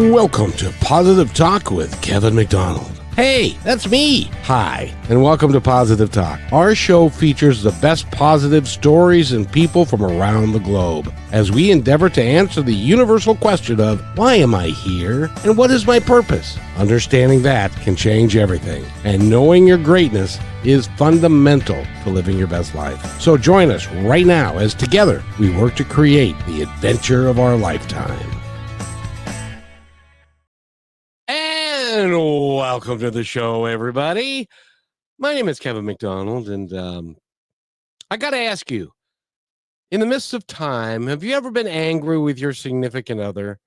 Welcome to Positive Talk with Kevin McDonald. Hey, that's me. Hi, and welcome to Positive Talk. Our show features the best positive stories and people from around the globe as we endeavor to answer the universal question of why am I here and what is my purpose? Understanding that can change everything, and knowing your greatness is fundamental to living your best life. So join us right now as together we work to create the adventure of our lifetime. And welcome to the show, everybody. My name is Kevin McDonald, and I got to ask you, in the midst of time, have you ever been angry with your significant other?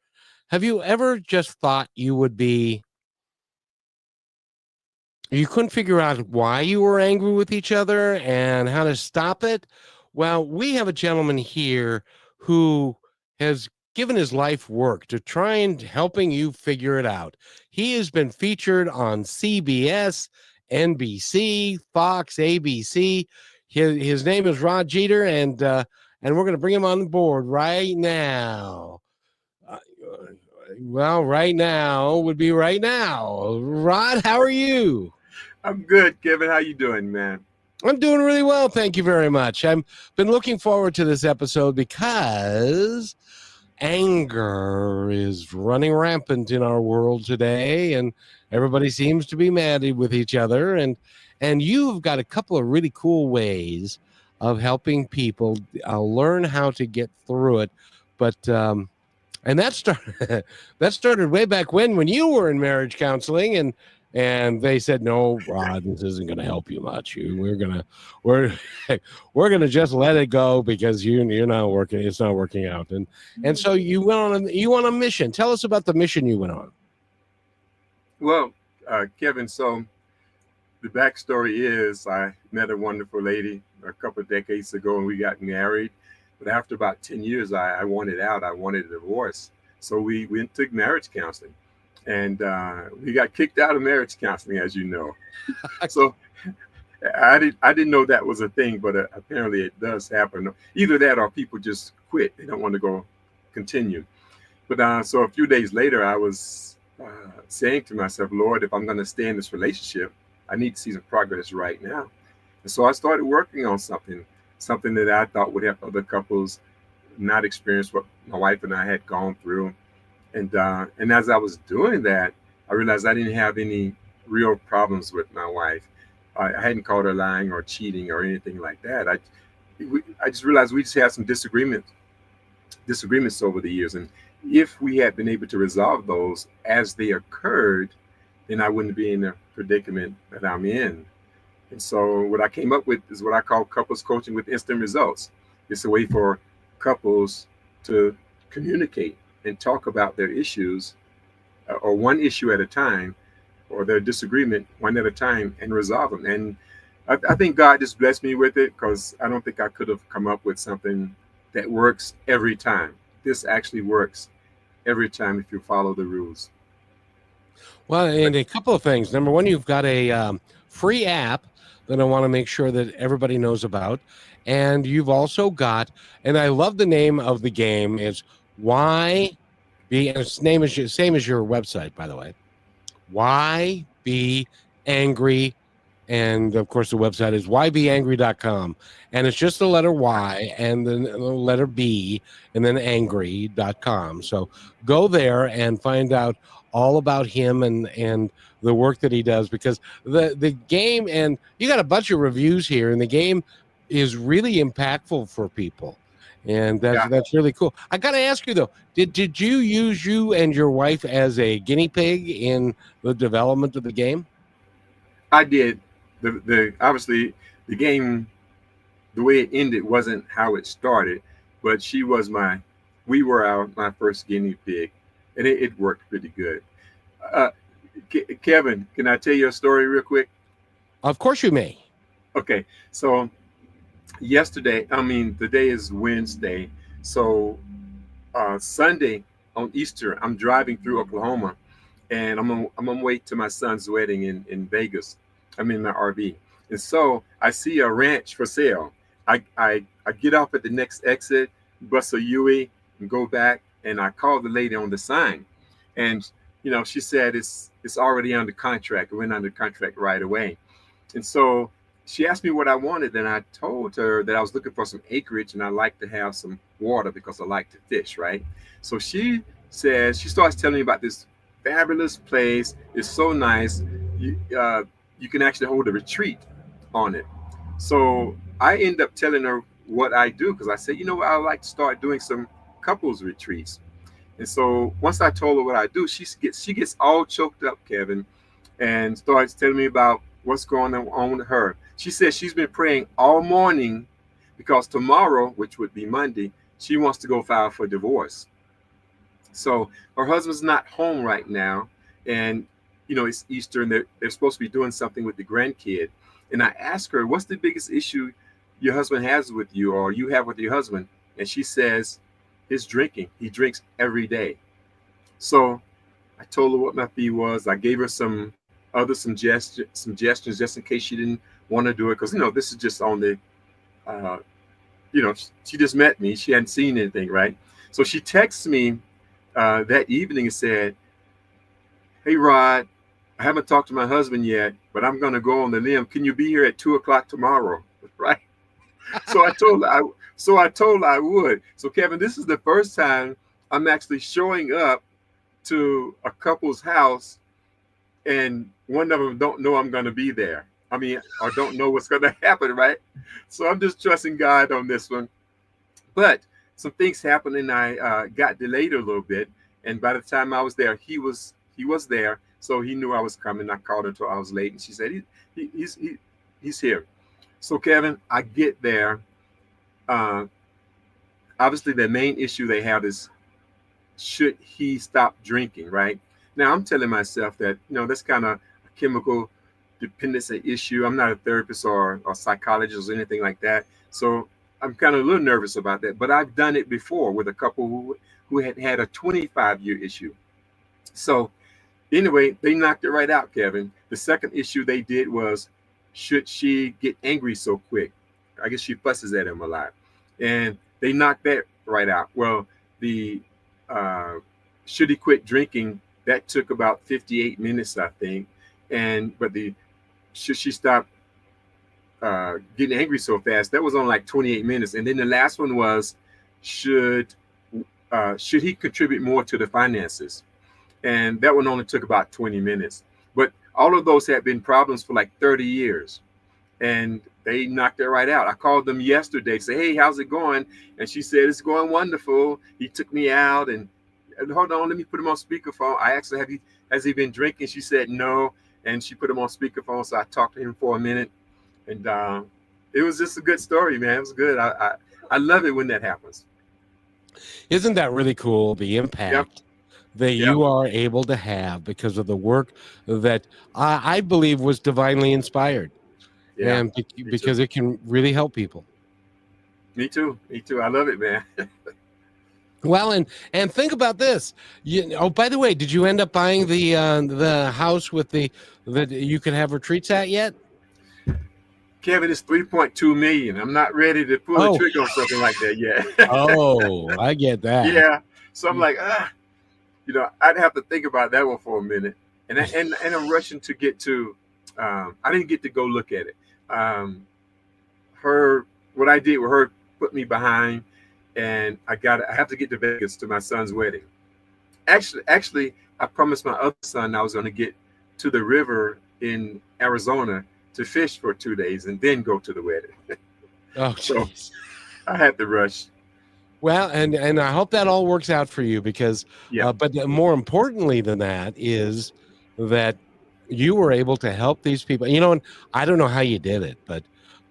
Have you ever just thought you couldn't figure out why you were angry with each other and how to stop it? Well, we have a gentleman here who has given his life work to try and helping you figure it out. He has been featured on CBS, NBC, Fox, ABC. His name is Rod Jeter, and we're going to bring him on board right now. Well, right now would be right now. Rod, how are you? I'm good, Kevin. How you doing, man? I'm doing really well. Thank you very much. I've been looking forward to this episode because anger is running rampant in our world today, and everybody seems to be mad with each other. And you've got a couple of really cool ways of helping people learn how to get through it. But and that started way back when you were in marriage counseling, and they said, no, Rod, this isn't going to help you much. We're gonna just let it go because you're not working. It's not working out. And so you went on a mission. Tell us about the mission you went on. Well, Kevin, so the backstory is I met a wonderful lady a couple of decades ago, and we got married. But after about 10 years, I wanted out. I wanted a divorce. So we went to marriage counseling. And we got kicked out of marriage counseling, as you know. So I didn't know that was a thing, but apparently it does happen. Either that or people just quit. They don't want to continue. But so a few days later, I was saying to myself, Lord, if I'm going to stay in this relationship, I need to see some progress right now. And so I started working on something that I thought would help other couples not experience what my wife and I had gone through. And as I was doing that, I realized I didn't have any real problems with my wife. I hadn't caught her lying or cheating or anything like that. I just realized we just had some disagreements over the years. And if we had been able to resolve those as they occurred, then I wouldn't be in the predicament that I'm in. And so what I came up with is what I call couples coaching with instant results. It's a way for couples to communicate and talk about their issues or one issue at a time, or their disagreement one at a time, and resolve them. And I think God just blessed me with it, because I don't think I could have come up with something that works every time. This actually works every time if you follow the rules. Well, and a couple of things. Number one, you've got a free app that I want to make sure that everybody knows about. And you've also got, and I love the name of the game, is YB, and its name is same as your website, by the way. YBAngry, and of course the website is YBAngry.com, and it's just the letter Y and then the letter B and then angry.com. So go there and find out all about him and the work that he does, because the game, and you got a bunch of reviews here, and the game is really impactful for people. And that's really cool. I got to ask you though, did you use you and your wife as a guinea pig in the development of the game? I did. The obviously the game, the way it ended wasn't how it started, but we were my first guinea pig, and it worked pretty good. Kevin, can I tell you a story real quick? Of course you may. Okay, so the day is Wednesday. So Sunday on Easter, I'm driving through Oklahoma, and I'm on my way to my son's wedding in Vegas. I'm in my RV. And so I see a ranch for sale. I get off at the next exit, bust a UE, and go back, and I call the lady on the sign. And she said it's already under contract. It went under contract right away. And so she asked me what I wanted, and I told her that I was looking for some acreage and I like to have some water because I like to fish, right? So she starts telling me about this fabulous place. It's so nice. You can actually hold a retreat on it. So I end up telling her what I do because I said, I would like to start doing some couples retreats. And so once I told her what I do, she gets all choked up, Kevin, and starts telling me about what's going on with her. She says she's been praying all morning because tomorrow, which would be Monday, she wants to go file for divorce. So her husband's not home right now, and it's Easter, and they're supposed to be doing something with the grandkid. And I asked her, "What's the biggest issue your husband has with you, or you have with your husband?" And she says, "His drinking. He drinks every day." So I told her what my fee was. I gave her some other suggestions just in case she didn't want to do it, because this is just on the uh, she just met me. She hadn't seen anything, right? So she texts me that evening and said, "Hey, Rod, I haven't talked to my husband yet, but I'm going to go on the limb. Can you be here at 2 o'clock tomorrow?" Right? So I told her I would. So Kevin, this is the first time I'm actually showing up to a couple's house, and one of them don't know I'm going to be there. I mean, or don't know what's going to happen, right? So I'm just trusting God on this one. But some things happened, and I got delayed a little bit. And by the time I was there, he was there, so he knew I was coming. I called her until I was late, and she said he's here. So Kevin, I get there. Uh, Obviously, the main issue they have is, should he stop drinking? Right now, I'm telling myself that that's kind of a chemical dependency issue. I'm not a therapist or psychologist or anything like that, so I'm kind of a little nervous about that. But I've done it before with a couple who had a 25-year issue. So anyway, they knocked it right out, Kevin. The second issue they did was, should she get angry so quick? I guess she fusses at him a lot, and they knocked that right out. Well, the uh, should he quit drinking? That took about 58 minutes, I think. And but the should she stop getting angry so fast? That was on like 28 minutes. And then the last one was, should he contribute more to the finances? And that one only took about 20 minutes. But all of those had been problems for like 30 years. And they knocked it right out. I called them yesterday, say, "Hey, how's it going?" And she said, "It's going wonderful. He took me out, and hold on, let me put him on speakerphone." I asked her, has he been drinking? She said no. And she put him on speakerphone. So I talked to him for a minute. And it was just a good story, man. It was good. I love it when that happens. Isn't that really cool? The impact Yep. that Yep. you are able to have because of the work that I believe was divinely inspired, Yeah. and Me because too. it can really help people. Me too. Me too. I love it, man. Well, and think about this. Oh, by the way, did you end up buying the house with that you could have retreats at yet? Kevin, it's 3.2 million. I'm not ready to pull the Oh, trigger on something like that yet. oh, I get that. Yeah. So I'm like, I'd have to think about that one for a minute. And I'm rushing to get to. I didn't get to go look at it. Um, what I did with her put me behind, and I have to get to Vegas to my son's wedding. Actually, I promised my other son I was going to get to the river in Arizona to fish for 2 days and then go to the wedding. Oh, So jeez. I had to rush. Well, and I hope that all works out for you because, Yeah. but more importantly than that is that you were able to help these people. And I don't know how you did it, but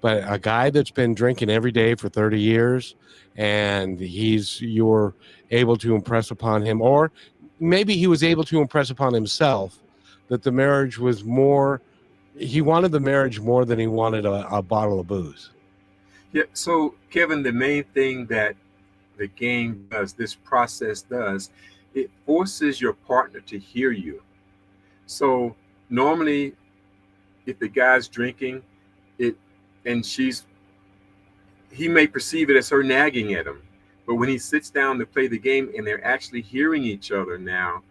a guy that's been drinking every day for 30 years, and you're able to impress upon him, or maybe he was able to impress upon himself that the marriage was more. He wanted the marriage more than he wanted a bottle of booze. Yeah. So Kevin, the main thing that the game does, this process does, it forces your partner to hear you. So normally, if the guy's drinking, it and he may perceive it as her nagging at him. But when he sits down to play the game and they're actually hearing each other now,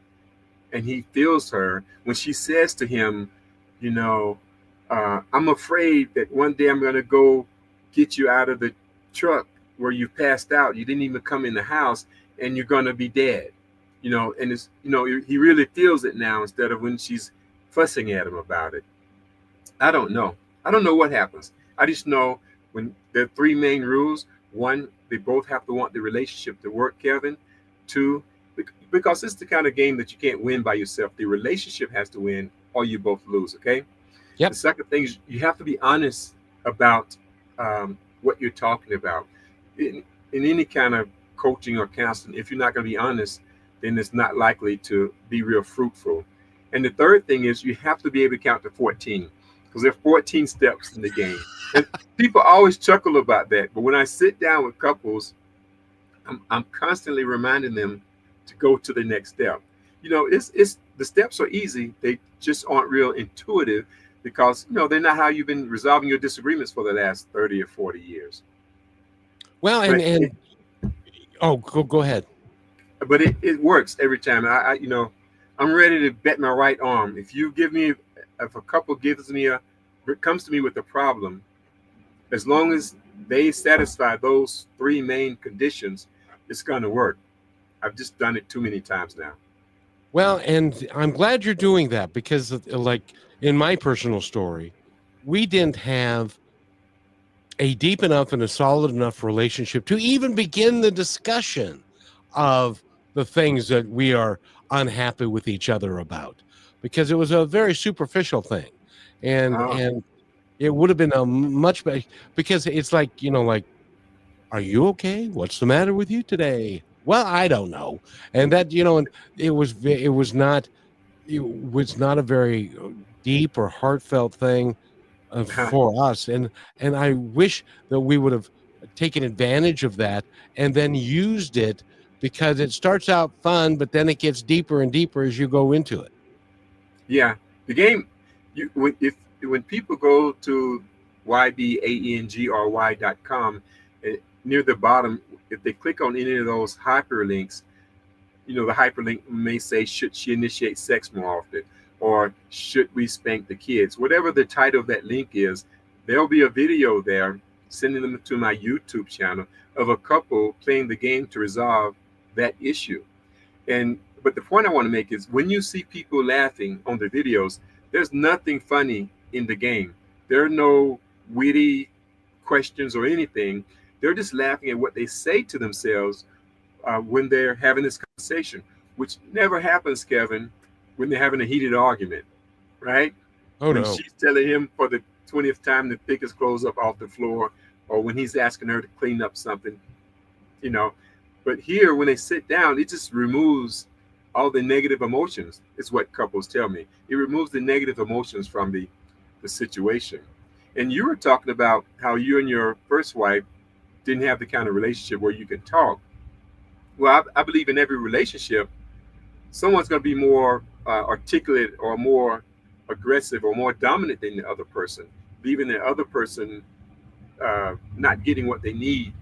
and he feels her when she says to him, you know, I'm afraid that one day I'm going to go get you out of the truck where you passed out. You didn't even come in the house, and you're going to be dead. And it's, he really feels it now instead of when she's fussing at him about it. I don't know. I don't know what happens. I just know when there are three main rules. One, they both have to want the relationship to work, Kevin. Two, because it's the kind of game that you can't win by yourself. The relationship has to win or you both lose, okay? The Yep. second thing is you have to be honest about what you're talking about. In any kind of coaching or counseling, if you're not going to be honest, then it's not likely to be real fruitful. And the third thing is you have to be able to count to 14 because there are 14 steps in the game. And people always chuckle about that. But when I sit down with couples, I'm constantly reminding them to go to the next step. It's the steps are easy. They just aren't real intuitive because they're not how you've been resolving your disagreements for the last 30 or 40 years. Well, and go ahead. But it works every time. I'm ready to bet my right arm. If a couple comes to me with a problem, as long as they satisfy those three main conditions, it's going to work. I've just done it too many times now. Well, and I'm glad you're doing that because, like in my personal story, we didn't have a deep enough and a solid enough relationship to even begin the discussion of the things that we are unhappy with each other about, because it was a very superficial thing, and it would have been a much better, because it's like, are you okay? What's the matter with you today? Well, I don't know. And that, and it was not a very deep or heartfelt thing for us. And I wish that we would have taken advantage of that and then used it, because it starts out fun, but then it gets deeper and deeper as you go into it. Yeah, the game. When people go to YBAngry.com, near the bottom, if they click on any of those hyperlinks, the hyperlink may say, should she initiate sex more often? Or should we spank the kids? Whatever the title of that link is, there'll be a video there sending them to my YouTube channel of a couple playing the game to resolve that issue. But the point I want to make is when you see people laughing on the videos, there's nothing funny in the game. There are no witty questions or anything. They're just laughing at what they say to themselves when they're having this conversation, which never happens, Kevin, when they're having a heated argument, right? Oh, when no. she's telling him for the 20th time to pick his clothes up off the floor, or when he's asking her to clean up something, But here, when they sit down, it just removes all the negative emotions, is what couples tell me. It removes the negative emotions from the situation. And you were talking about how you and your first wife didn't have the kind of relationship where you could talk. Well, I believe in every relationship, someone's going to be more articulate or more aggressive or more dominant than the other person, leaving the other person not getting what they need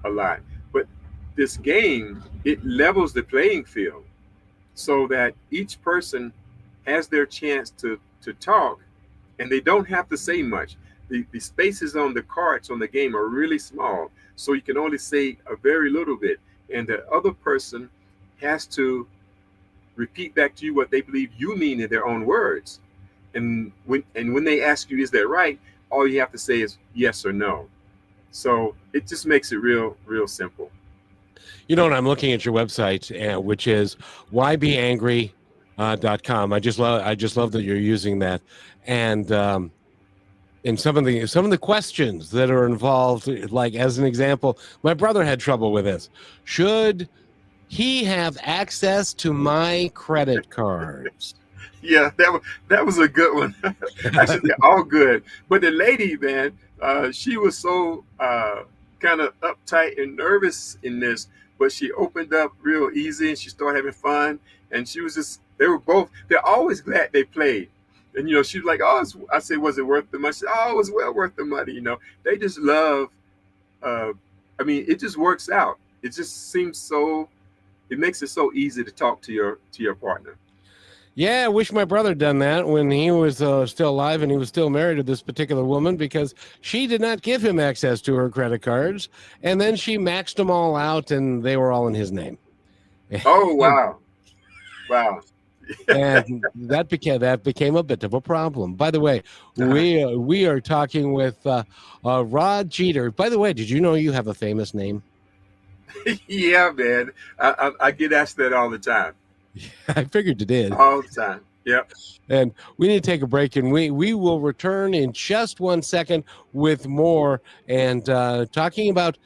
a lot. But this game, it levels the playing field so that each person has their chance to talk, and they don't have to say much. The spaces on the cards on the game are really small, so you can only say a very little bit, and the other person has to repeat back to you what they believe you mean in their own words. And when they ask you, is that right? All you have to say is yes or no. So it just makes it real simple. I'm looking at your website, which is YBAngry.com. I just love that you're using that, and some of the questions that are involved, like as an example, my brother had trouble with this. Should he have access to my credit cards? Yeah, that was a good one. Actually, they're all good. But the lady, man, she was so kind of uptight and nervous in this, but she opened up real easy and she started having fun. And they're always glad they played. And, she was like, oh, I said, was it worth the money? She said, oh, it was well worth the money. They just love, it just works out. It just seems it makes it so easy to talk to your partner. Yeah, I wish my brother had done that when he was still alive and he was still married to this particular woman, because she did not give him access to her credit cards, and then she maxed them all out and they were all in his name. Oh, wow. Wow. And that became a bit of a problem. By the way, we are talking with Rod Jeter. By the way, did you know you have a famous name? Yeah, man. I get asked that all the time. I figured you did. All the time. Yep. And we need to take a break, and we will return in just 1 second with more, and talking about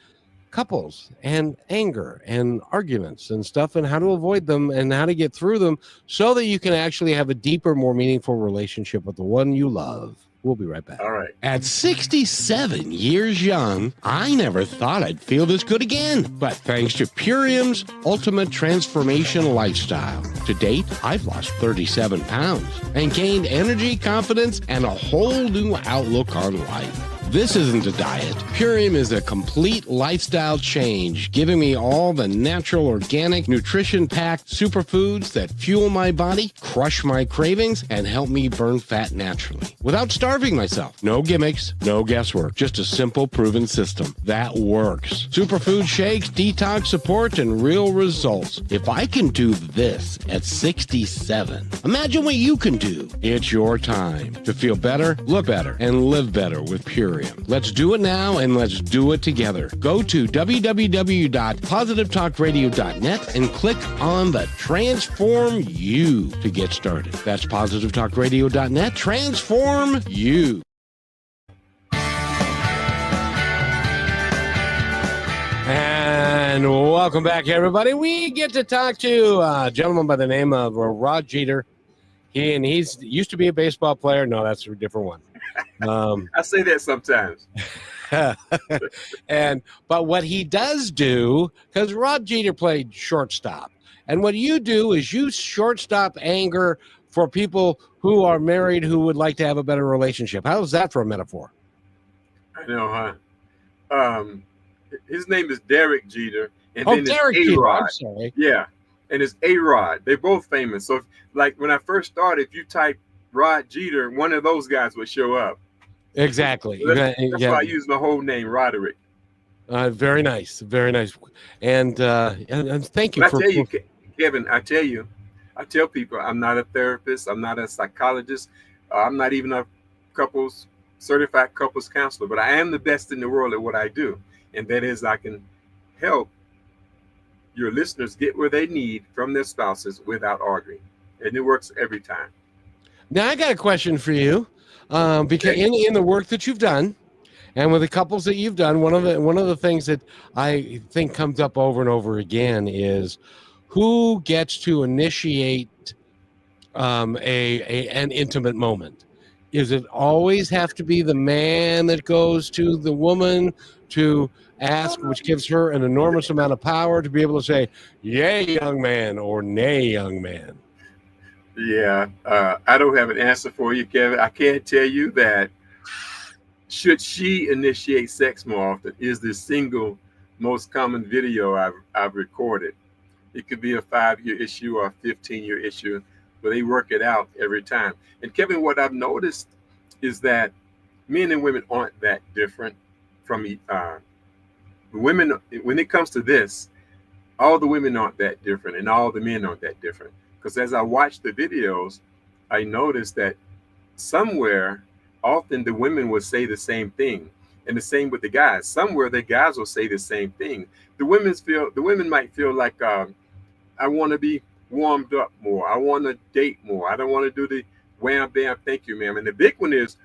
couples and anger and arguments and stuff, and how to avoid them and how to get through them so that you can actually have a deeper, more meaningful relationship with the one you love. We'll be right back. All right. At 67 years young, I never thought I'd feel this good again. But thanks to Purium's Ultimate Transformation Lifestyle, to date, I've lost 37 pounds and gained energy, confidence, and a whole new outlook on life. This isn't a diet. Purium is a complete lifestyle change, giving me all the natural, organic, nutrition-packed superfoods that fuel my body, crush my cravings, and help me burn fat naturally without starving myself. No gimmicks, no guesswork, just a simple, proven system that works. Superfood shakes, detox support, and real results. If I can do this at 67, imagine what you can do. It's your time to feel better, look better, and live better with Purium. Let's do it now, and let's do it together. Go to www.positivetalkradio.net and click on the Transform You to get started. That's positivetalkradio.net. Transform You. And welcome back, everybody. We get to talk to a gentleman by the name of Rod Jeter. He's used to be a baseball player. No, that's a different one. I say that sometimes. But what he does do, because Rod Jeter played shortstop, and what you do is you shortstop anger for people who are married who would like to have a better relationship. How is that for a metaphor? I know, huh? His name is Derek Jeter, and Oh, then Derek it's Jeter. A-Rod. I'm sorry. Yeah, and it's A-Rod. They're both famous. So, like when I first started, if you type Rod Jeter, one of those guys would show up. Exactly. So that's why I use my whole name, Roderick. Very nice, very nice, and thank you But I for. tell you, Kevin, I tell people I'm not a therapist, I'm not a psychologist, I'm not even a certified couples counselor, but I am the best in the world at what I do, and that is I can help your listeners get where they need from their spouses without arguing, and it works every time. Now I got a question for you, because in the work that you've done, and with the couples that you've done, one of the things that I think comes up over and over again is who gets to initiate an intimate moment. Is it always have to be the man that goes to the woman to ask, which gives her an enormous amount of power to be able to say, "Yay, young man," or "Nay, young man"? Yeah, I don't have an answer for you, Kevin. I can't tell you that should she initiate sex more often is the single most common video I've recorded. It could be a 5-year issue or a 15-year issue, but they work it out every time. And Kevin, what I've noticed is that men and women aren't that different from women. When it comes to this, all the women aren't that different and all the men aren't that different. Because as I watch the videos, I noticed that somewhere often the women will say the same thing, and the same with the guys. Somewhere the guys will say the same thing. The women might feel like I want to be warmed up more. I want to date more. I don't want to do the wham bam thank you ma'am. And the big one is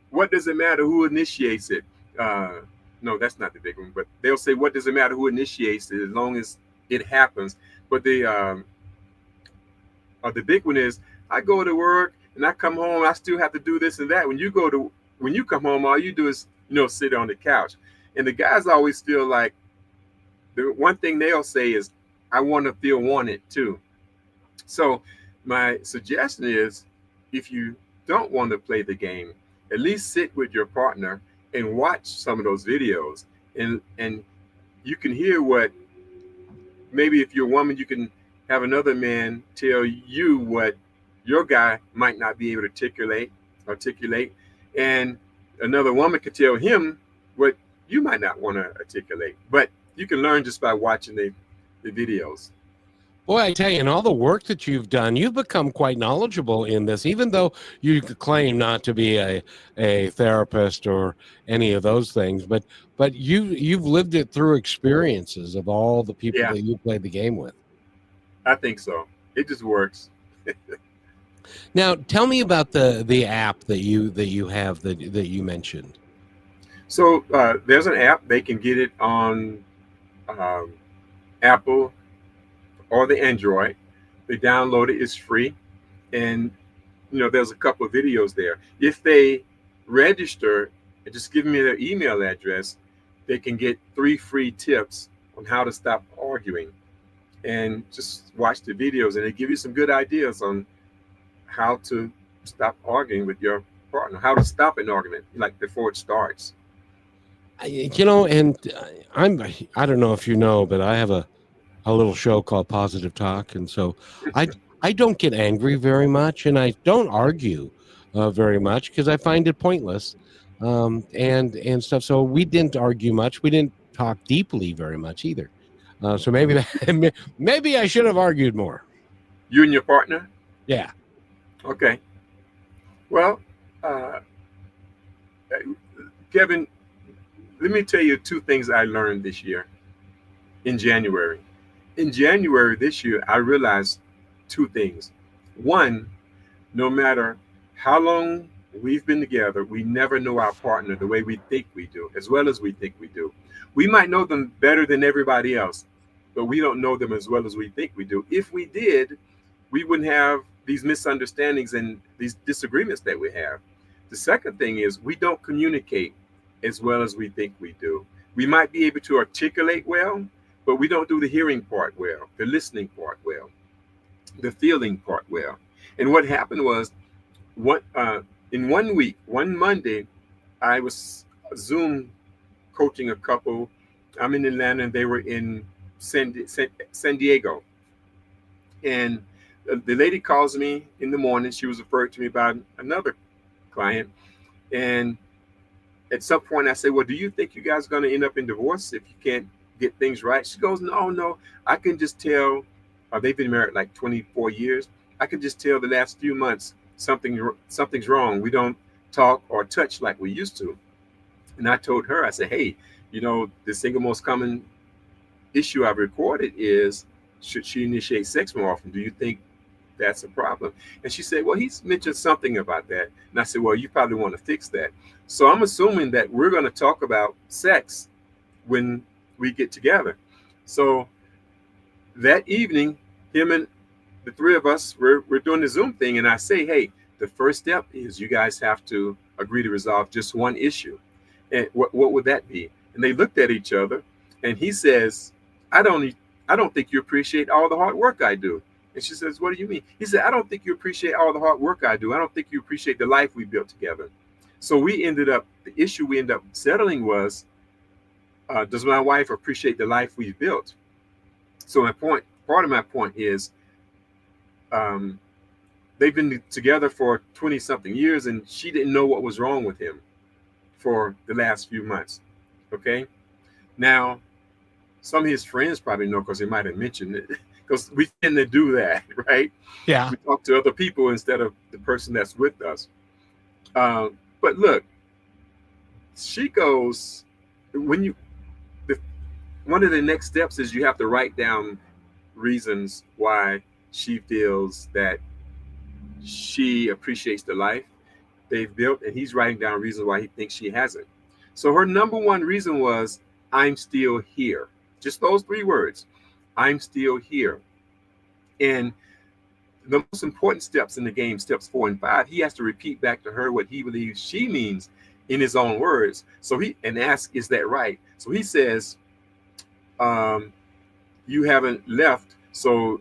what does it matter who initiates it? No, that's not the big one, but they'll say what does it matter who initiates it as long as it happens. But the big one is I go to work and I come home, I still have to do this and that. When you come home, all you do is sit on the couch. And the guys always feel like the one thing they'll say is I want to feel wanted too. So my suggestion is if you don't want to play the game, at least sit with your partner and watch some of those videos, and you can hear what, maybe if you're a woman, you can have another man tell you what your guy might not be able to articulate, and another woman could tell him what you might not want to articulate. But you can learn just by watching the videos. Boy, I tell you, in all the work that you've done, you've become quite knowledgeable in this, even though you could claim not to be a therapist or any of those things. But you've lived it through experiences of all the people Yeah, that you played the game with. I think so. It just works. Now, tell me about the app that you have that you mentioned. So there's an app. They can get it on um, Apple or the Android. They download it. It's free, and there's a couple of videos there. If they register and just give me their email address, they can get 3 free tips on how to stop arguing, and just watch the videos, and they give you some good ideas on how to stop arguing with your partner, how to stop an argument like before it starts. And I don't know if you know, but I have a little show called Positive Talk, and so I don't get angry very much, and I don't argue very much because I find it pointless, and stuff. So we didn't argue much. We didn't talk deeply very much either. So maybe I should have argued more. You and your partner? Yeah. Okay. Well, uh, Kevin, let me tell you 2 things I learned this year in January. In January this year, I realized 2 things. One, no matter how long we've been together, we never know our partner the way we think we do, as well as we think we do. We might know them better than everybody else, but we don't know them as well as we think we do. If we did, we wouldn't have these misunderstandings and these disagreements that we have. The second thing is we don't communicate as well as we think we do. We might be able to articulate well, but we don't do the hearing part well, the listening part well, the feeling part well. And what happened was, in 1 week, one Monday, I was Zoom coaching a couple. I'm in Atlanta, and they were in San Diego. And the lady calls me in the morning. She was referred to me by another client. And at some point, I said, well, do you think you guys are going to end up in divorce if you can't get things right? She goes, no. I can just tell. They've been married like 24 years. I can just tell the last few months something's wrong. We don't talk or touch like we used to. And I told her, I said, hey, the single most common issue I've recorded is, should she initiate sex more often? Do you think that's a problem? And she said, well, he's mentioned something about that. And I said, well, you probably want to fix that. So I'm assuming that we're going to talk about sex when we get together. So that evening, him and the 3 of us, we're doing the Zoom thing. And I say, hey, the first step is you guys have to agree to resolve just one issue. And what would that be? And they looked at each other, and he says, I don't think you appreciate all the hard work I do. And she says, what do you mean? He said, I don't think you appreciate all the hard work I do. I don't think you appreciate the life we built together. So the issue we ended up settling was, does my wife appreciate the life we've built? So part of my point is, they've been together for 20 something years, and she didn't know what was wrong with him for the last few months. Okay. Now, some of his friends probably know because they might have mentioned it, because we tend to do that, right? Yeah. We talk to other people instead of the person that's with us. But look, she goes, one of the next steps is you have to write down reasons why she feels that she appreciates the life they've built, and he's writing down reasons why he thinks she hasn't. So her number one reason was, I'm still here. Just those 3 words. I'm still here. And the most important steps in the game, steps 4 and 5, he has to repeat back to her what he believes she means in his own words. So and ask, is that right? So he says, you haven't left, so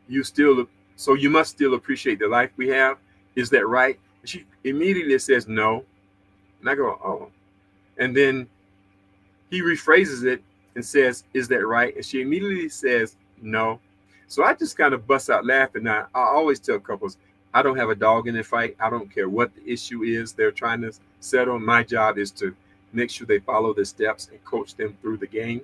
you must still appreciate the life we have. Is that right? And she immediately says no. And I go, oh. And then he rephrases it and says, is that right? And she immediately says no. So I just kind of bust out laughing. Now, I always tell couples, I don't have a dog in the fight. I don't care what the issue is they're trying to settle. My job is to make sure they follow the steps and coach them through the game.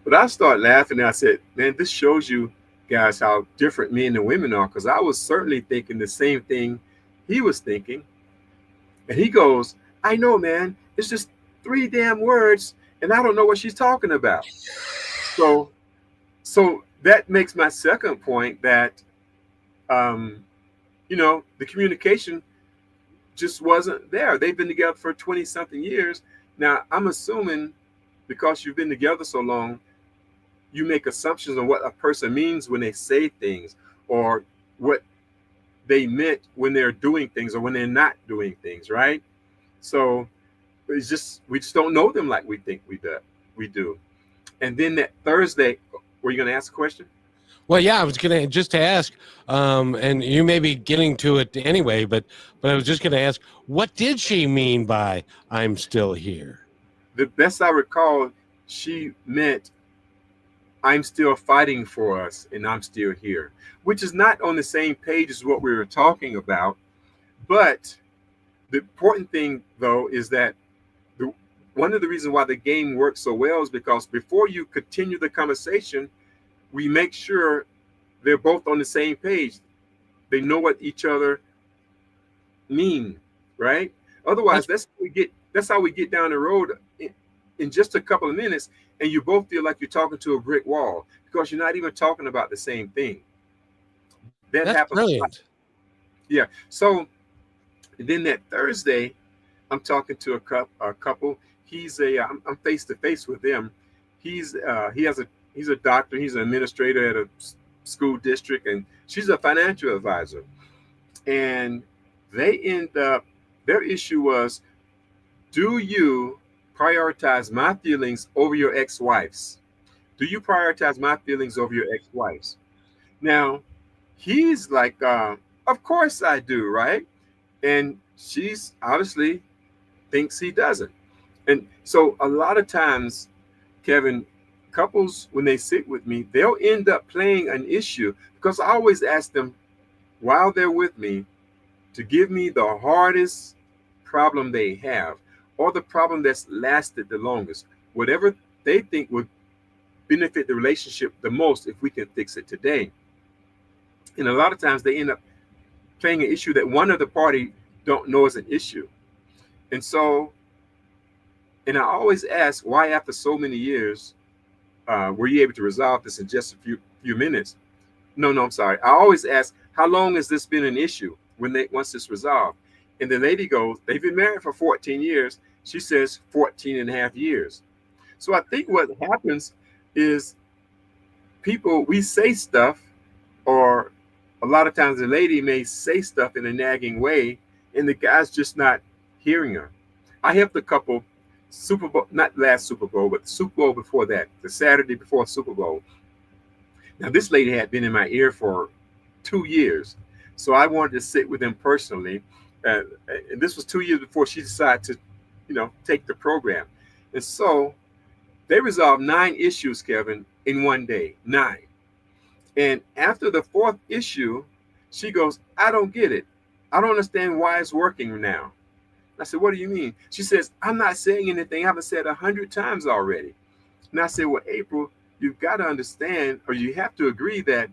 But I started laughing and I said, man, this shows you guys how different men and women are, because I was certainly thinking the same thing he was thinking. And he goes, I know, man, it's just three damn words and I don't know what she's talking about. So that makes my second point that the communication just wasn't there. They've been together for 20 something years. Now, I'm assuming because you've been together so long, you make assumptions on what a person means when they say things, or what they meant when they're doing things or when they're not doing things, right? So we just don't know them like we think we do. And then that Thursday, were you going to ask a question? Well, yeah, I was going to just ask, and you may be getting to it anyway, but I was just going to ask, what did she mean by "I'm still here"? The best I recall, she meant I'm still fighting for us and I'm still here, which is not on the same page as what we were talking about. But the important thing, though, is that one of the reasons why the game works so well is because before you continue the conversation, we make sure they're both on the same page. They know what each other mean, right? Otherwise, that's how we get down the road in just a couple of minutes, and you both feel like you're talking to a brick wall because you're not even talking about the same thing. That That's happens. brilliant. Yeah. So then that Thursday, I'm talking to a couple. I'm face to face with them. He's a doctor. He's an administrator at a school district, and she's a financial advisor. And they end up, their issue was, do you prioritize my feelings over your ex-wife's? Do you prioritize my feelings over your ex-wife's? Now, he's like, of course I do, right? And she's obviously thinks he doesn't. And so a lot of times, Kevin, couples, when they sit with me, they'll end up playing an issue because I always ask them while they're with me to give me the hardest problem they have, or the problem that's lasted the longest, whatever they think would benefit the relationship the most if we can fix it today. And a lot of times they end up playing an issue that one of the party don't know is an issue. And so, and I always ask, why after so many years were you able to resolve this in just a few minutes? No, I'm sorry. I always ask, how long has this been an issue once it's resolved? And the lady goes, they've been married for 14 years. She says 14 and a half years. So I think what happens is we say stuff, or a lot of times the lady may say stuff in a nagging way, and the guy's just not hearing her. I helped a couple Super Bowl, not last Super Bowl, but the Super Bowl before that, the Saturday before Super Bowl. Now, this lady had been in my ear for 2 years, so I wanted to sit with them personally. And this was 2 years before she decided to, take the program. And so they resolved 9 issues, Kevin, in one day, 9. And after the 4th issue, she goes, I don't get it. I don't understand why it's working now. I said, what do you mean? She says, I'm not saying anything. I haven't said 100 times already. And I said, well, April, you've got to understand, or you have to agree that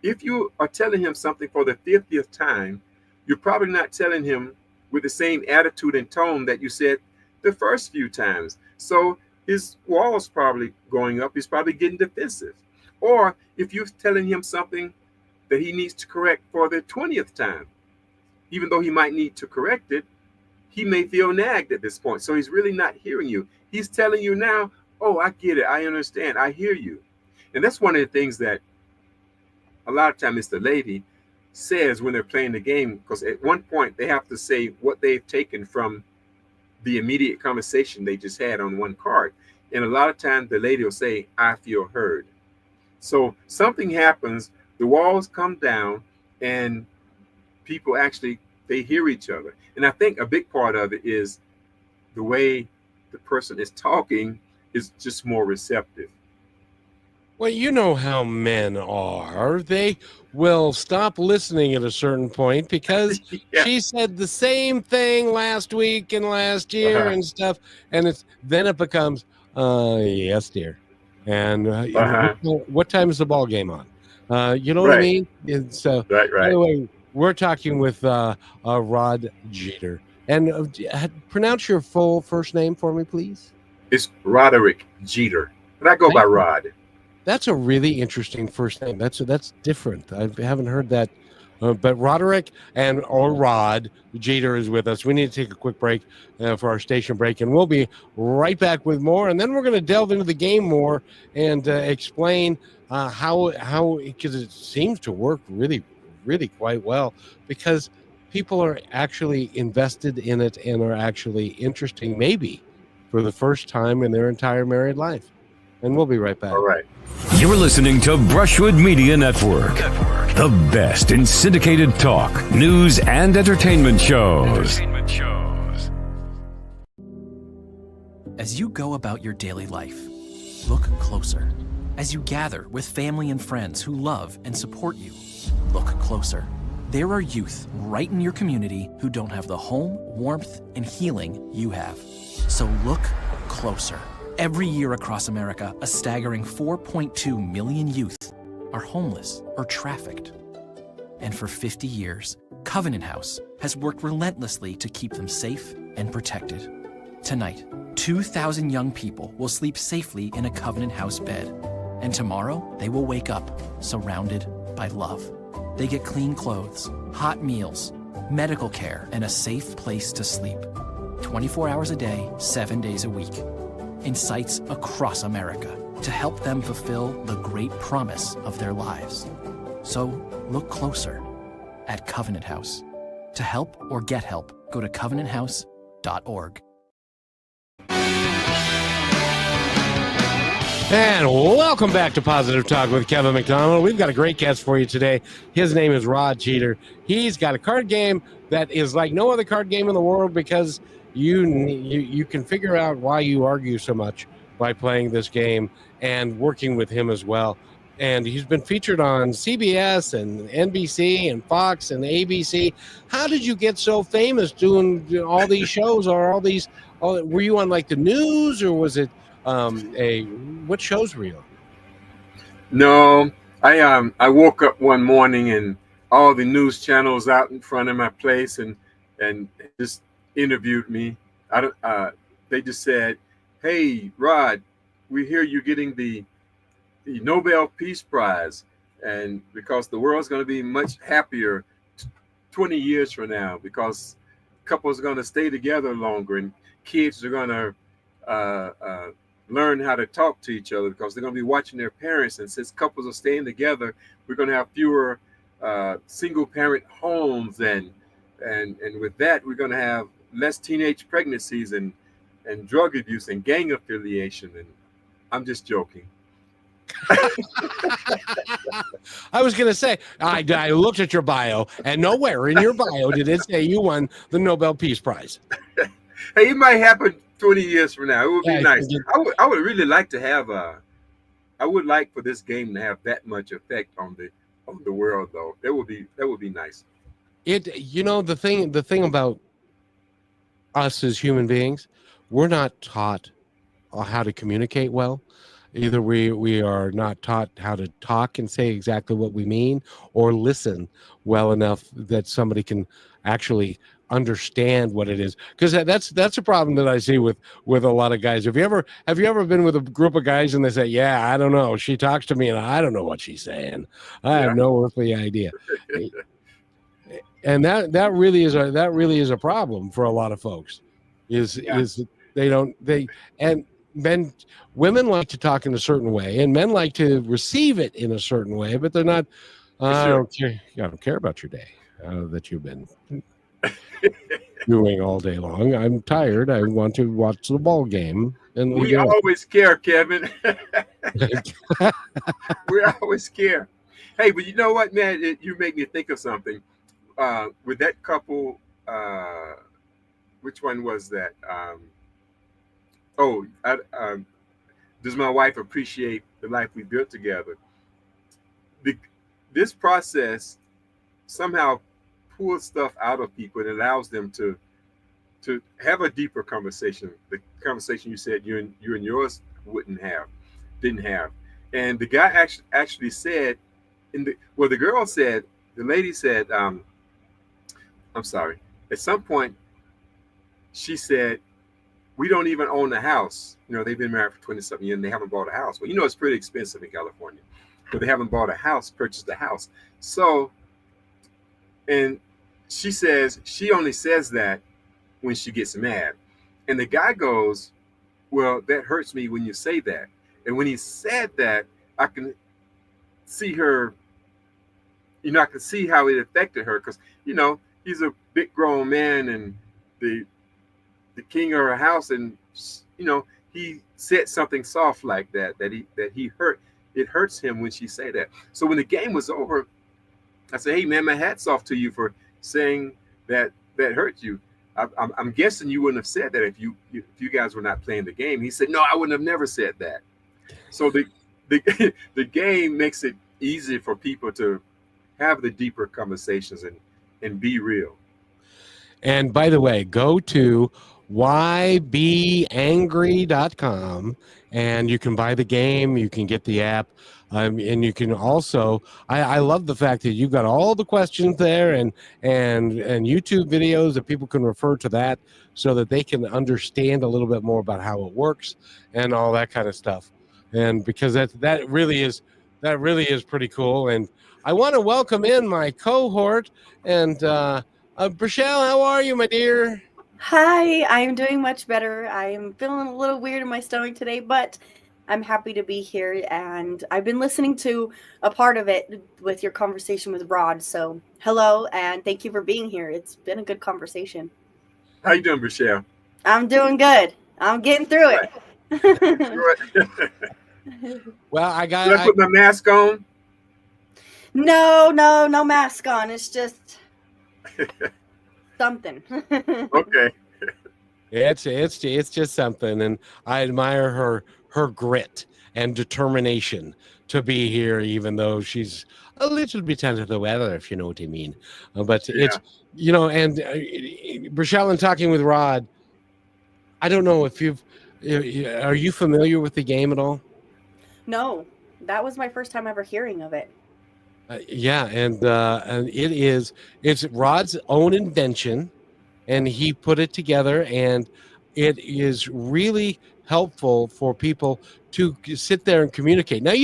if you are telling him something for the 50th time, you're probably not telling him with the same attitude and tone that you said the first few times. So his wall's probably going up. He's probably getting defensive. Or if you're telling him something that he needs to correct for the 20th time, even though he might need to correct it, he may feel nagged at this point. So he's really not hearing you. He's telling you now, oh, I get it. I understand. I hear you. And that's one of the things that a lot of times the lady says when they're playing the game, because at one point they have to say what they've taken from the immediate conversation they just had on one card. And a lot of times the lady will say, I feel heard. So something happens, the walls come down, and people actually, they hear each other. And I think a big part of it is the way the person is talking is just more receptive. Well, you know how men are. They will stop listening at a certain point because Yeah. she said the same thing last week and last year Uh-huh. and stuff. And it becomes, yes, dear. And Uh-huh. what time is the ball game on? You know what I Right. mean? And so, Right. by Right. the way, we're talking with Rod Jeter. And pronounce your full first name for me, please. It's Roderick Jeter, but I go by Thank you. Rod. That's a really interesting first name. That's different. I haven't heard that. But Roderick or Rod Jeter is with us. We need to take a quick break for our station break, and we'll be right back with more. And then we're going to delve into the game more and explain how because it seems to work really quite well because people are actually invested in it and are actually interesting maybe for the first time in their entire married life. And we'll be right back. All right. You're listening to Brushwood Media Network, the best in syndicated talk, news, and entertainment shows. As you go about your daily life, look closer. As you gather with family and friends who love and support you, look closer. There are youth right in your community who don't have the home, warmth, and healing you have. So look closer. Every year across America, a staggering 4.2 million youth are homeless or trafficked. And for 50 years, Covenant House has worked relentlessly to keep them safe and protected. Tonight, 2,000 young people will sleep safely in a Covenant House bed. And tomorrow, they will wake up surrounded by love. They get clean clothes, hot meals, medical care, and a safe place to sleep. 24 hours a day, 7 days a week. In sites across America to help them fulfill the great promise of their lives. So look closer at Covenant House. To help or get help, go to covenanthouse.org. And welcome back to Positive Talk with Kevin McDonald. We've got a great guest for you today. His name is Rod Jeter. He's got a card game that is like no other card game in the world because you can figure out why you argue so much by playing this game and working with him as well. And he's been featured on CBS and NBC and Fox and ABC. How did you get so famous doing all these shows or were you on like the news or was it what shows were you on? No, I woke up one morning and all the news channels out in front of my place and just interviewed me. They just said, "Hey, Rod, we hear you're getting the Nobel Peace Prize, and because the world's going to be much happier 20 years from now because couples are going to stay together longer and kids are going to learn how to talk to each other because they're going to be watching their parents. And since couples are staying together, we're going to have fewer single parent homes. And with that, we're going to have less teenage pregnancies and drug abuse and gang affiliation." And I'm just joking. I was going to say, I looked at your bio and nowhere in your bio did it say you won the Nobel Peace Prize. Hey, it might happen 20 years from now. It would be nice. I would really like to have I would like for this game to have that much effect on the world, though. That would be nice. The thing about us as human beings, we're not taught how to communicate well. Either we are not taught how to talk and say exactly what we mean or listen well enough that somebody can actually understand what it is, because that's a problem that I see with a lot of guys. Have you ever been with a group of guys and they say, "Yeah, I don't know, she talks to me and I don't know what she's saying, I have no earthly idea." And that really is a problem for a lot of folks is women like to talk in a certain way and men like to receive it in a certain way, but they're not I don't care about your day that you've been doing all day long. I'm tired. I want to watch the ball game. And we always care, Kevin. We always care. Hey, but you know what, man? You make me think of something. With that couple, which one was that? does my wife appreciate the life we built together? This process somehow pulls stuff out of people and allows them to have a deeper conversation. The conversation you said you and yours didn't have. And the guy actually said, the lady said, I'm sorry. At some point, she said, we don't even own the house. They've been married for 20-something years and they haven't bought a house. Well, it's pretty expensive in California, but they haven't bought a house, purchased a house. So, and she says, she only says that when she gets mad. And the guy goes, well, that hurts me when you say that. And when he said that, I can see her, I can see how it affected her, because, he's a big grown man and the king of her house, and he said something soft like that it hurts him when she say that. So when the game was over, I said, hey man, my hat's off to you for saying that hurt you. I'm guessing you wouldn't have said that if you guys were not playing the game. He said, no, I wouldn't have never said that. So the game makes it easy for people to have the deeper conversations and be real. And by the way, go to YBAngry.com and you can buy the game, you can get the app, and you can also, I love the fact that you've got all the questions there and YouTube videos that people can refer to that so that they can understand a little bit more about how it works and all that kind of stuff. And because that really is pretty cool. And I want to welcome in my cohort and Brishelle, how are you, my dear? Hi, I'm doing much better. I'm feeling a little weird in my stomach today, but I'm happy to be here. And I've been listening to a part of it with your conversation with Rod. So hello, and thank you for being here. It's been a good conversation. How you doing, Brishelle? I'm doing good. I'm getting through it. Well, I put my mask on. No mask on. It's just something. Okay. It's just something, and I admire her grit and determination to be here, even though she's a little bit under the weather, if you know what I mean. But yeah. It's and Brishelle, and talking with Rod, I don't know if are you familiar with the game at all? No, that was my first time ever hearing of it. Yeah, and it's Rod's own invention, and he put it together, and it is really helpful for people to sit there and communicate. Now,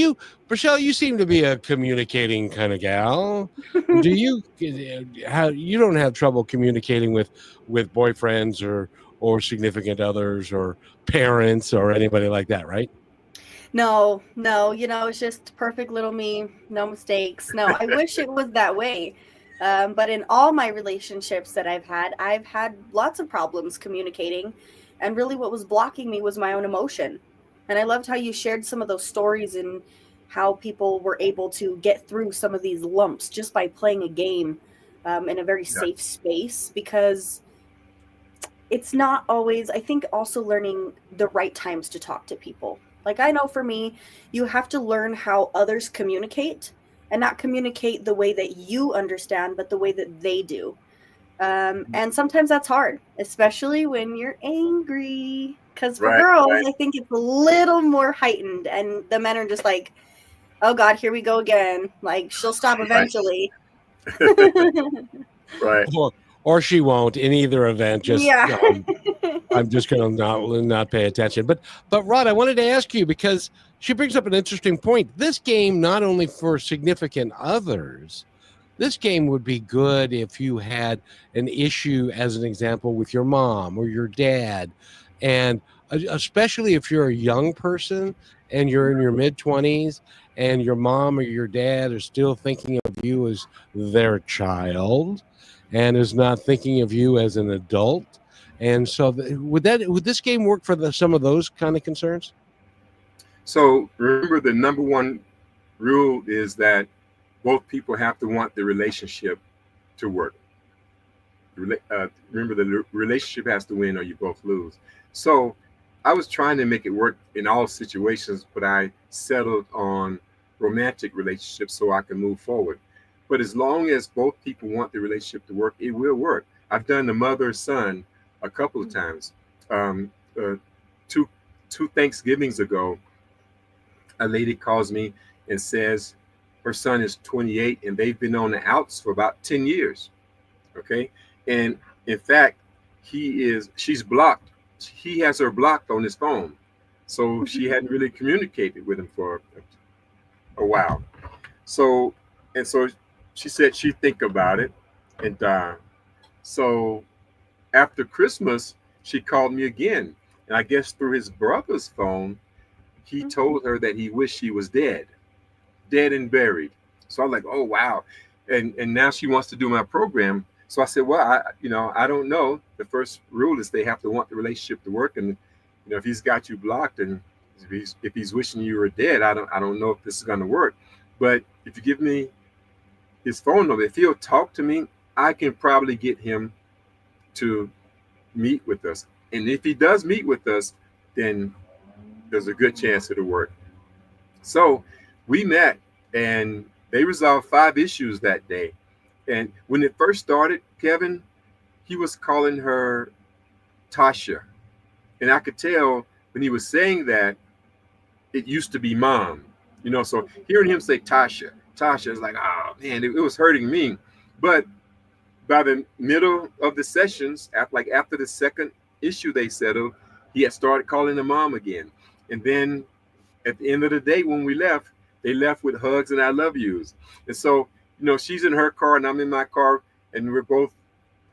Brishelle, you seem to be a communicating kind of gal. Do you don't have trouble communicating with boyfriends or significant others or parents or anybody like that, right? No, it's just perfect little me, no mistakes. No, I wish it was that way. But in all my relationships that I've had lots of problems communicating. And really what was blocking me was my own emotion. And I loved how you shared some of those stories and how people were able to get through some of these lumps just by playing a game in a very safe space, because it's not always, I think, also learning the right times to talk to people. Like, I know for me, you have to learn how others communicate and not communicate the way that you understand, but the way that they do. And sometimes that's hard, especially when you're angry. Because for girls, I think it's a little more heightened. And the men are just like, oh, God, here we go again. Like, she'll stop eventually. Right. Or she won't in either event. Just I'm just going to not pay attention. But Rod, I wanted to ask you, because she brings up an interesting point. This game, not only for significant others, this game would be good if you had an issue, as an example, with your mom or your dad. And especially if you're a young person and you're in your mid-20s and your mom or your dad are still thinking of you as their child and is not thinking of you as an adult. And so would this game work for some of those kind of concerns? So remember, the number one rule is that both people have to want the relationship to work. Remember, the relationship has to win or you both lose. So I was trying to make it work in all situations, but I settled on romantic relationships so I can move forward. But as long as both people want the relationship to work, it will work. I've done the mother son a couple of times. Um, uh, two Thanksgivings ago, a lady calls me and says her son is 28 and they've been on the outs for about 10 years. Okay. And in fact, she's blocked. He has her blocked on his phone. So she hadn't really communicated with him for a while. So, and so she said she'd think about it. And so after Christmas, she called me again. And I guess through his brother's phone, he told her that he wished she was dead and buried. So I'm like, oh, wow. And now she wants to do my program. So I said, well, I don't know. The first rule is they have to want the relationship to work. And, if he's got you blocked and if he's wishing you were dead, I don't know if this is going to work. But if you give me his phone number, if he'll talk to me, I can probably get him to meet with us. And if he does meet with us, then there's a good chance it'll work. So we met and they resolved 5 issues that day. And when it first started, Kevin, he was calling her Tasha. And I could tell when he was saying that, it used to be mom. So hearing him say Tasha is like, oh man, it was hurting me. But by the middle of the sessions, after the second issue they settled, he had started calling her mom again. And then at the end of the day, when we left, they left with hugs and I love yous. And so, she's in her car and I'm in my car and we're both,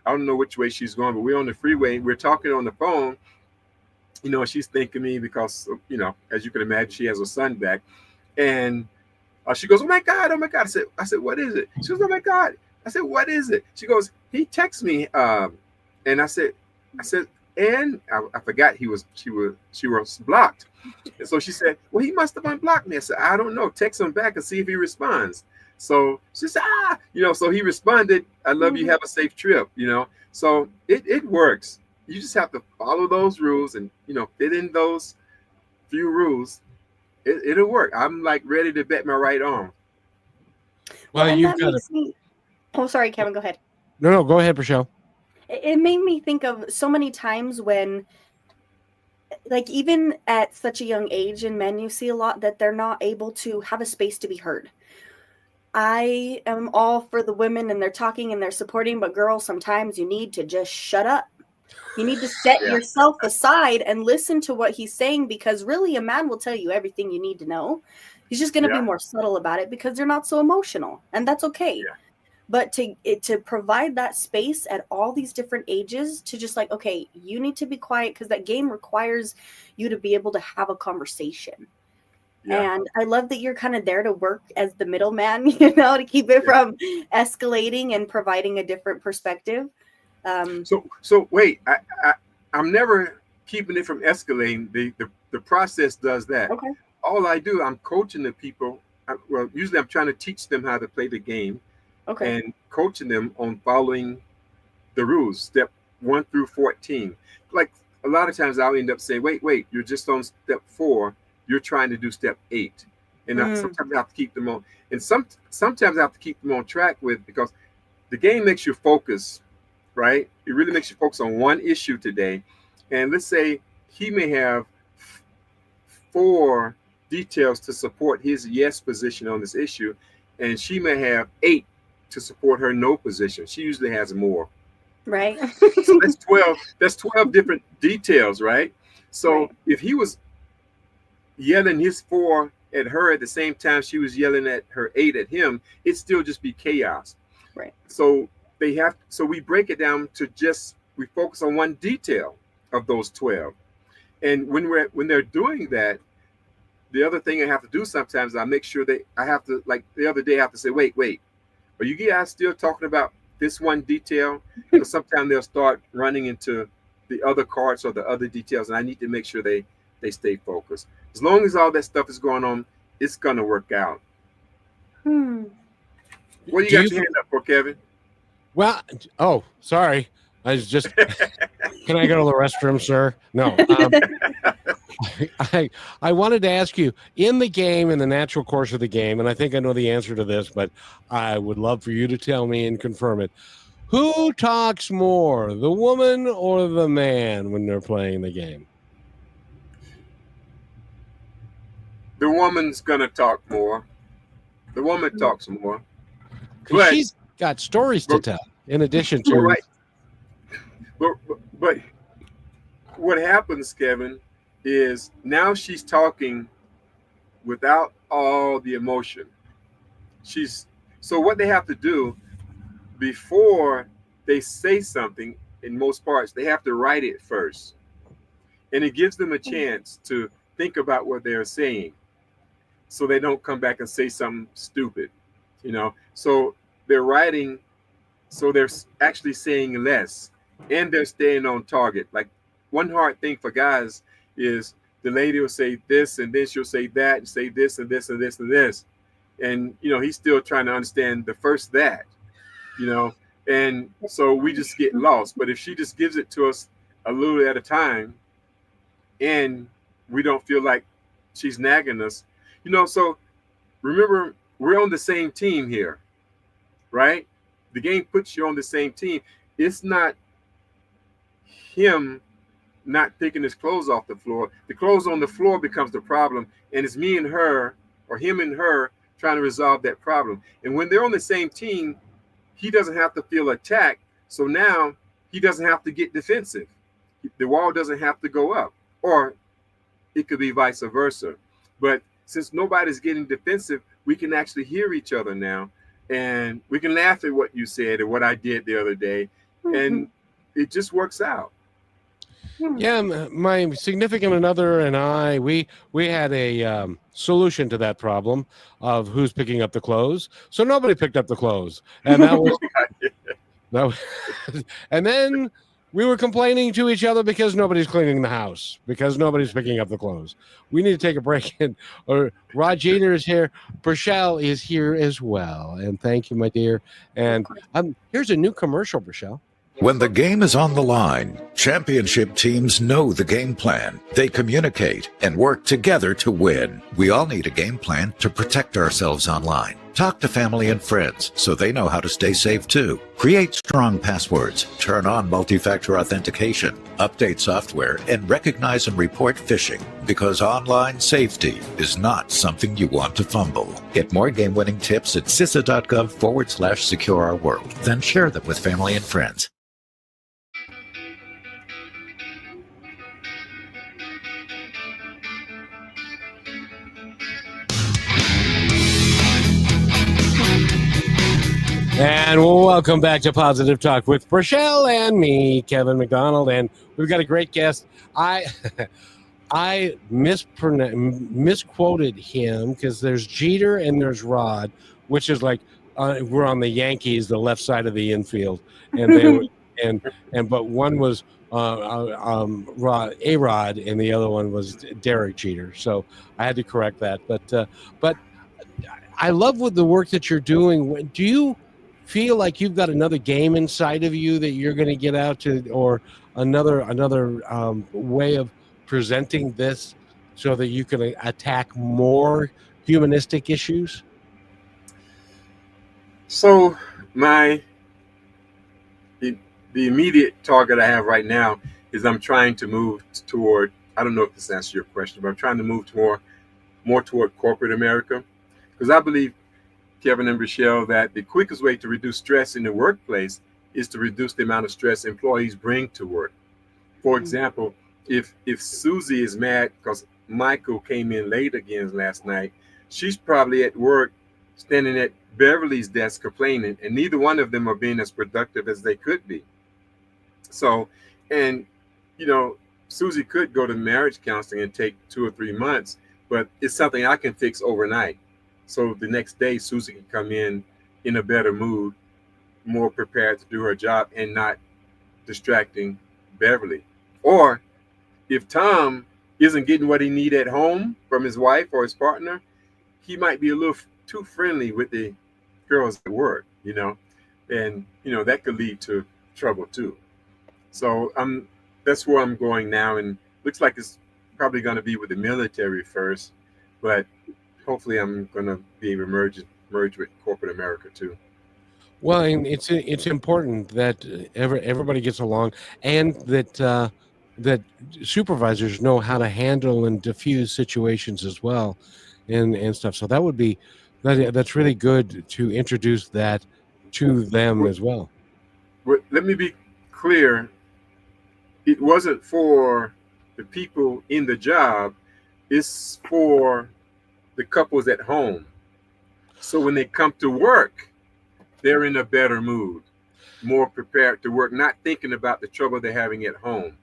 I don't know which way she's going, but we're on the freeway. We're talking on the phone, she's thanking me because, as you can imagine, she has her son back. And she goes, oh my God. I said, what is it? She goes, oh my God. I said, what is it? She goes, he texts me. And I said, and I forgot she was blocked. And so she said, well, he must have unblocked me. I said, I don't know. Text him back and see if he responds. So she said, so he responded, I love you. Have a safe trip. So it works. You just have to follow those rules and, fit in those few rules. It'll work. I'm like ready to bet my right arm. Well, you've got to. Oh, sorry, Kevin, go ahead. No, go ahead, Rochelle. It made me think of so many times when, like, even at such a young age in men, you see a lot that they're not able to have a space to be heard. I am all for the women and they're talking and they're supporting, but girls, sometimes you need to just shut up. You need to set yourself aside and listen to what he's saying, because really a man will tell you everything you need to know. He's just going to be more subtle about it because they're not so emotional, and that's okay. Yeah. But to provide that space at all these different ages to just like, okay, you need to be quiet because that game requires you to be able to have a conversation. Yeah. And I love that you're kind of there to work as the middleman, to keep it from escalating and providing a different perspective. So wait, I'm never keeping it from escalating. The process does that. Okay. All I do, I'm coaching the people. Usually I'm trying to teach them how to play the game. Okay. And coaching them on following the rules, step 1 through 14. Like a lot of times I'll end up saying, wait, you're just on step 4. You're trying to do step 8. And sometimes I have to keep them on. And sometimes I have to keep them on track because the game makes you focus, right? It really makes you focus on one issue today. And let's say he may have 4 details to support his yes position on this issue, and she may have 8 to support her no position. She usually has more. Right. So that's 12. That's 12 different details, right? So if he was yelling his 4 at her at the same time she was yelling at her 8 at him, it'd still just be chaos. Right. So we break it down to we focus on one detail of those 12. And when they're doing that, the other thing I have to do sometimes, I make sure I have to, like the other day, I have to say, wait, are you guys still talking about this one detail? Because sometimes they'll start running into the other cards or the other details, and I need to make sure they stay focused. As long as all that stuff is going on, it's going to work out. What do you got your hand up for, Kevin? Well, sorry. I was just, can I go to the restroom, sir? No. I wanted to ask you, in the game, in the natural course of the game, and I think I know the answer to this, but I would love for you to tell me and confirm it. Who talks more, the woman or the man, when they're playing the game? The woman's gonna talk more. The woman talks more. Because she's got stories to tell, in addition to... Right. But what happens, Kevin, is now she's talking without all the emotion. So what they have to do before they say something, in most parts, they have to write it first. And it gives them a chance to think about what they're saying, so they don't come back and say something stupid, So they're writing, so they're actually saying less, and they're staying on target. Like, one hard thing for guys is the lady will say this, and then she'll say that, and say this, and this, and this, and this. And, he's still trying to understand the first that, and so we just get lost. But if she just gives it to us a little at a time, and we don't feel like she's nagging us, so remember, we're on the same team here, right? The game puts you on the same team. It's not him not taking his clothes off the floor. The clothes on the floor becomes the problem, and it's me and her, or him and her, trying to resolve that problem. And when they're on the same team, he doesn't have to feel attacked. So now he doesn't have to get defensive. The wall doesn't have to go up, or it could be vice versa. But since nobody's getting defensive, we can actually hear each other now, and we can laugh at what you said or what I did the other day, and it just works out. Yeah, my significant other and I, we had a solution to that problem of who's picking up the clothes. So nobody picked up the clothes, and that was and then we were complaining to each other because nobody's cleaning the house, because nobody's picking up the clothes. We need to take a break. And Rod Jeter is here. Brachelle is here as well. And thank you, my dear. And here's a new commercial, Brachelle. When the game is on the line, championship teams know the game plan. They communicate and work together to win. We all need a game plan to protect ourselves online. Talk to family and friends so they know how to stay safe too. Create strong passwords, turn on multi-factor authentication, update software, and recognize and report phishing, because online safety is not something you want to fumble. Get more game-winning tips at CISA.gov/secure our world. Then share them with family and friends. And welcome back to Positive Talk with Brachelle and me, Kevin McDonald. And we've got a great guest. I misquoted him because there's Jeter and there's Rod, which is like we're on the Yankees, the left side of the infield, and they were, but one was A-Rod, and the other one was Derek Jeter. So I had to correct that. But I love what the work that you're doing. Do you feel like you've got another game inside of you that you're going to get out to, or another way of presenting this so that you can attack more humanistic issues? So the immediate target I have right now is I'm trying to move toward, I don't know if this answers your question, but I'm trying to move more toward corporate America, because I believe, Kevin and Brachelle, that the quickest way to reduce stress in the workplace is to reduce the amount of stress employees bring to work. For example, if Susie is mad because Michael came in late again last night, she's probably at work standing at Beverly's desk complaining, and neither one of them are being as productive as they could be. So, and Susie could go to marriage counseling and take 2 or 3 months, but it's something I can fix overnight. So the next day, Susie can come in a better mood, more prepared to do her job, and not distracting Beverly. Or if Tom isn't getting what he needs at home from his wife or his partner, he might be a little too friendly with the girls at work, and that could lead to trouble too. So that's where I'm going now, and looks like it's probably going to be with the military first, but hopefully I'm going to be able to merge with corporate America too. Well, and it's important that everybody gets along, and that that supervisors know how to handle and diffuse situations as well, and stuff. So that would be that's really good to introduce that to them as well. But let me be clear. It wasn't for the people in the job. It's for the couples at home. So when they come to work, they're in a better mood, more prepared to work, not thinking about the trouble they're having at home.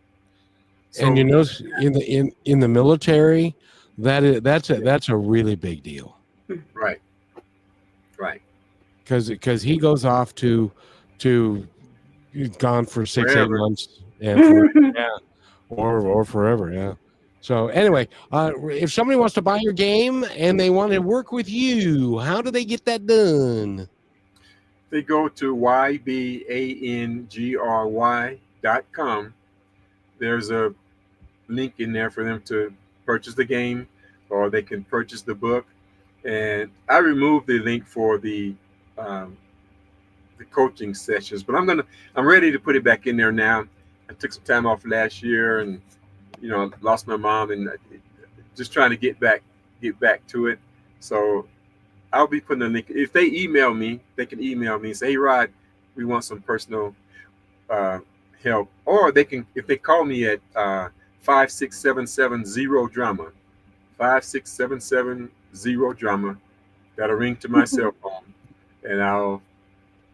So, And you know, in the military, that's a really big deal. right. Because he goes off to he's gone for 6-8 Forever. months and yeah, or forever, yeah. So anyway, if somebody wants to buy your game and they want to work with you, how do they get that done? They go to YBAngry.com. There's a link in there for them to purchase the game, or they can purchase the book. And I removed the link for the coaching sessions, but I'm ready to put it back in there now. I took some time off last year, and lost my mom, and just trying to get back to it. So I'll be putting a link. If they email me, they can email me and say, "Hey, Rod, we want some personal help," or they can, if they call me at 56770-DRAMA, 56770-DRAMA. That'll ring to my cell phone, and I'll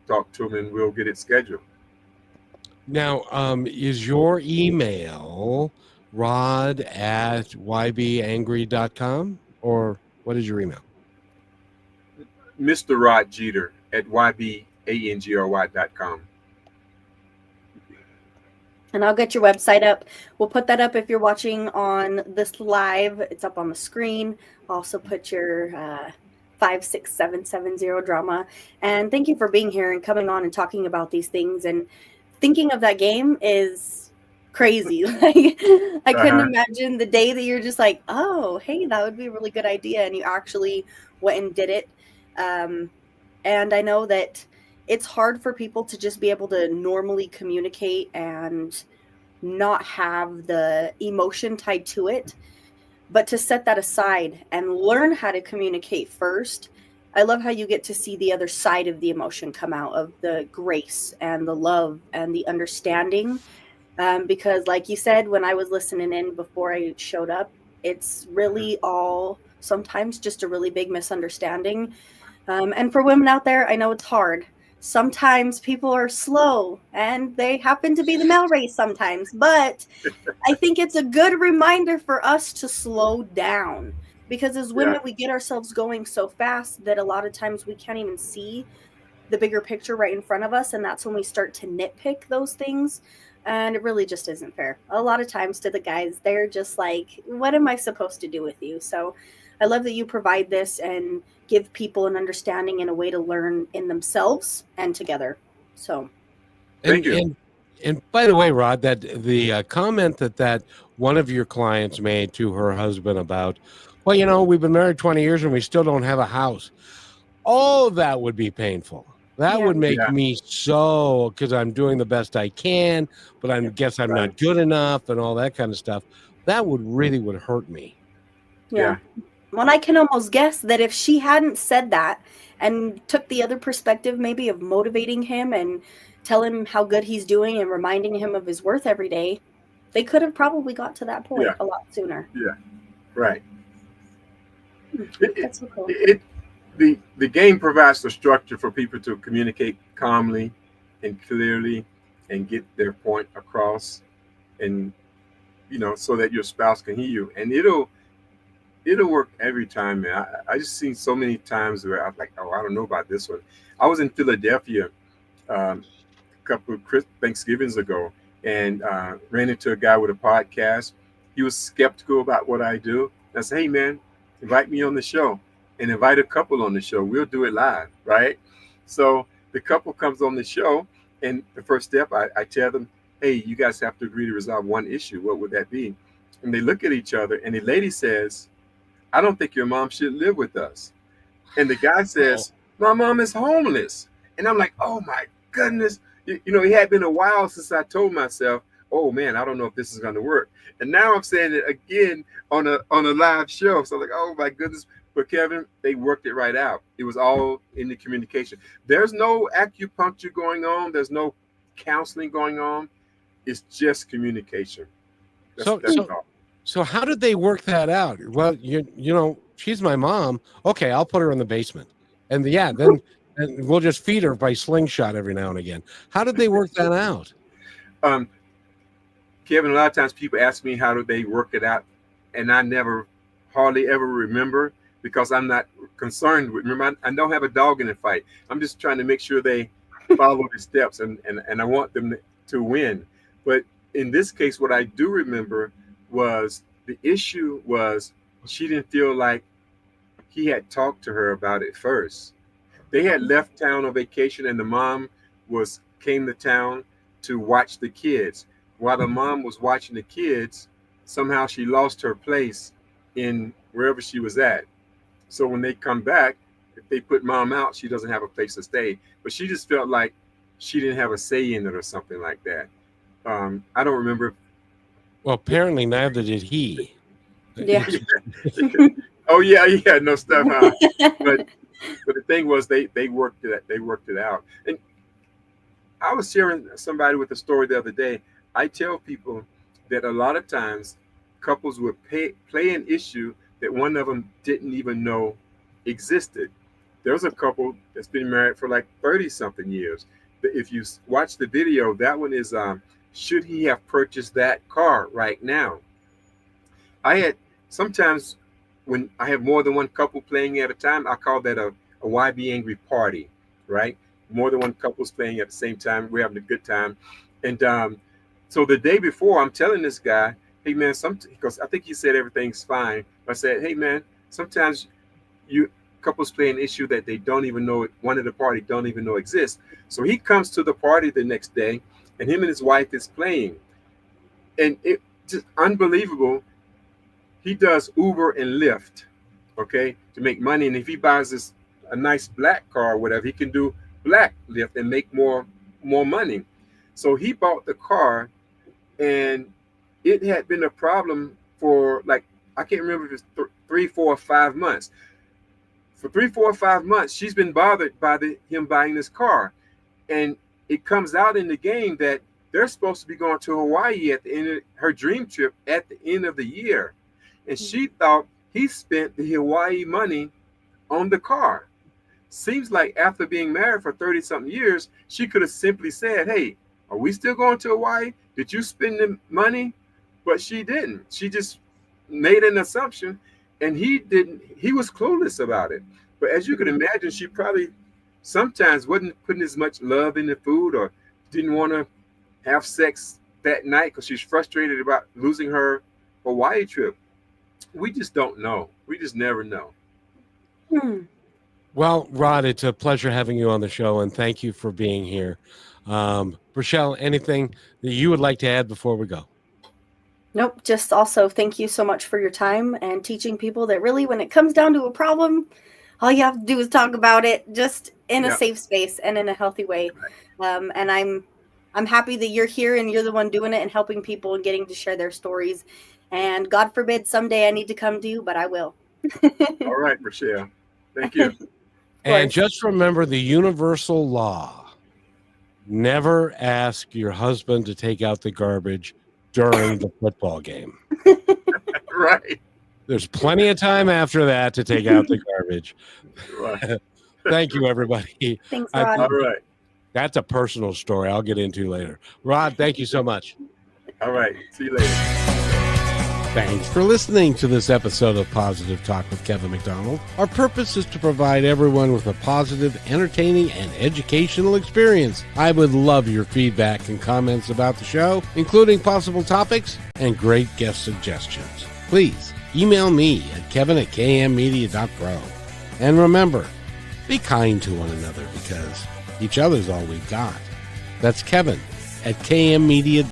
talk to them, and we'll get it scheduled. Now, is your email rod@ybangry.com, or what is your email? Mr. Rod Jeter at YBAngry.com. And I'll get your website up. We'll put that up if you're watching on this live. It's up on the screen. I'll also put your 56770 drama. And thank you for being here and coming on and talking about these things. And thinking of that game is crazy. Like, I couldn't imagine the day that you're just like, oh, hey, that would be a really good idea. And you actually went and did it. And I know that it's hard for people to just be able to normally communicate and not have the emotion tied to it, but to set that aside and learn how to communicate first. I love how you get to see the other side of the emotion come out, of the grace and the love and the understanding. Because like you said, when I was listening in before I showed up, it's really all sometimes just a really big misunderstanding. And for women out there, I know it's hard. Sometimes people are slow and they happen to be the male race sometimes, but I think it's a good reminder for us to slow down, because as women, we get ourselves going so fast that a lot of times we can't even see the bigger picture right in front of us. And that's when we start to nitpick those things. And it really just isn't fair. A lot of times to the guys, they're just like, what am I supposed to do with you? So I love that you provide this and give people an understanding and a way to learn in themselves and together. So thank you. And by the way, Rod, that the comment that one of your clients made to her husband about, well, you know, we've been married 20 years and we still don't have a house. Oh, that would be painful. That would make me so, because I'm doing the best I can, but I guess I'm not good enough and all that kind of stuff. That would hurt me. Yeah. Well, I can almost guess that if she hadn't said that and took the other perspective, maybe of motivating him and tell him how good he's doing and reminding him of his worth every day, they could have probably got to that point a lot sooner. Yeah, right. That's so cool. The game provides the structure for people to communicate calmly and clearly and get their point across, and so that your spouse can hear you. And it'll work every time, man. I just seen so many times where I'm like, oh, I don't know about this one. I was in Philadelphia a couple of Thanksgivings ago, and ran into a guy with a podcast. He was skeptical about what I do. I said, hey, man, invite me on the show, and invite a couple on the show. We'll do it live, right? So the couple comes on the show, and the first step, I tell them, hey, you guys have to agree to resolve one issue. What would that be? And they look at each other, and the lady says, I don't think your mom should live with us. And the guy says, my mom is homeless. And I'm like, oh my goodness. You know, it had been a while since I told myself, oh man, I don't know if this is going to work. And now I'm saying it again on a live show. So I'm like, oh my goodness. But Kevin, they worked it right out. It was all in the communication. There's no acupuncture going on. There's no counseling going on. It's just communication. That's all. So how did they work that out? Well, you know, she's my mom. Okay, I'll put her in the basement. And then we'll just feed her by slingshot every now and again. How did they work that out? Kevin, a lot of times people ask me how do they work it out, and I hardly ever remember because I'm not concerned with. Remember, I don't have a dog in the fight. I'm just trying to make sure they follow the steps, and I want them to win. But in this case, what I do remember was the issue was she didn't feel like he had talked to her about it first. They had left town on vacation, and the mom came to town to watch the kids. While the mom was watching the kids, somehow she lost her place in wherever she was at. So when they come back, if they put mom out, she doesn't have a place to stay. But she just felt like she didn't have a say in it or something like that. I don't remember. Well, apparently neither did he. Yeah. Oh yeah, no stuff. But the thing was, they worked it out. And I was sharing somebody with a story the other day. I tell people that a lot of times couples would play an issue that one of them didn't even know existed. There's a couple that's been married for like 30-something years. If you watch the video, that one is should he have purchased that car right now? Sometimes when I have more than one couple playing at a time, I call that a YBAngry party, right? More than one couple's playing at the same time. We're having a good time. And so the day before, I'm telling this guy, hey man, because I think he said everything's fine. I said, hey man, sometimes couples play an issue that they don't even know, one of the party don't even know exists. So he comes to the party the next day, and him and his wife is playing. And it just unbelievable. He does Uber and Lyft, okay, to make money. And if he buys a nice black car or whatever, he can do black Lyft and make more money. So he bought the car, and it had been a problem for like, I can't remember if it's 3, 4, or 5 months. For 3, 4, or 5 months, she's been bothered by him buying this car. And it comes out in the game that they're supposed to be going to Hawaii at the end of her dream trip at the end of the year. And she thought he spent the Hawaii money on the car. Seems like after being married for 30-something years, she could have simply said, hey, are we still going to Hawaii? Did you spend the money? But she didn't. She just made an assumption, and he didn't. He was clueless about it. But as you can imagine, she probably sometimes wasn't putting as much love in the food, or didn't want to have sex that night because she's frustrated about losing her Hawaii trip. We just don't know. We just never know. Well, Rod, it's a pleasure having you on the show, and thank you for being here. Rochelle, anything that you would like to add before we go? Nope. Just also thank you so much for your time and teaching people that really, when it comes down to a problem, all you have to do is talk about it, just in a safe space and in a healthy way. And I'm happy that you're here and you're the one doing it and helping people and getting to share their stories. And God forbid someday I need to come to you, but I will. All right, Rochelle. Thank you. And just remember the universal law. Never ask your husband to take out the garbage during the football game. Right. There's plenty of time after that to take out the garbage. Right. Thank you, everybody. Thanks, Rod. All right. That's a personal story I'll get into later. Rod, thank you so much. All right. See you later. Thanks for listening to this episode of Positive Talk with Kevin McDonald. Our purpose is to provide everyone with a positive, entertaining, and educational experience. I would love your feedback and comments about the show, including possible topics and great guest suggestions. Please email me at kevin@kmmedia.pro. And remember, be kind to one another because each other's all we've got. That's Kevin at kmmedia.pro.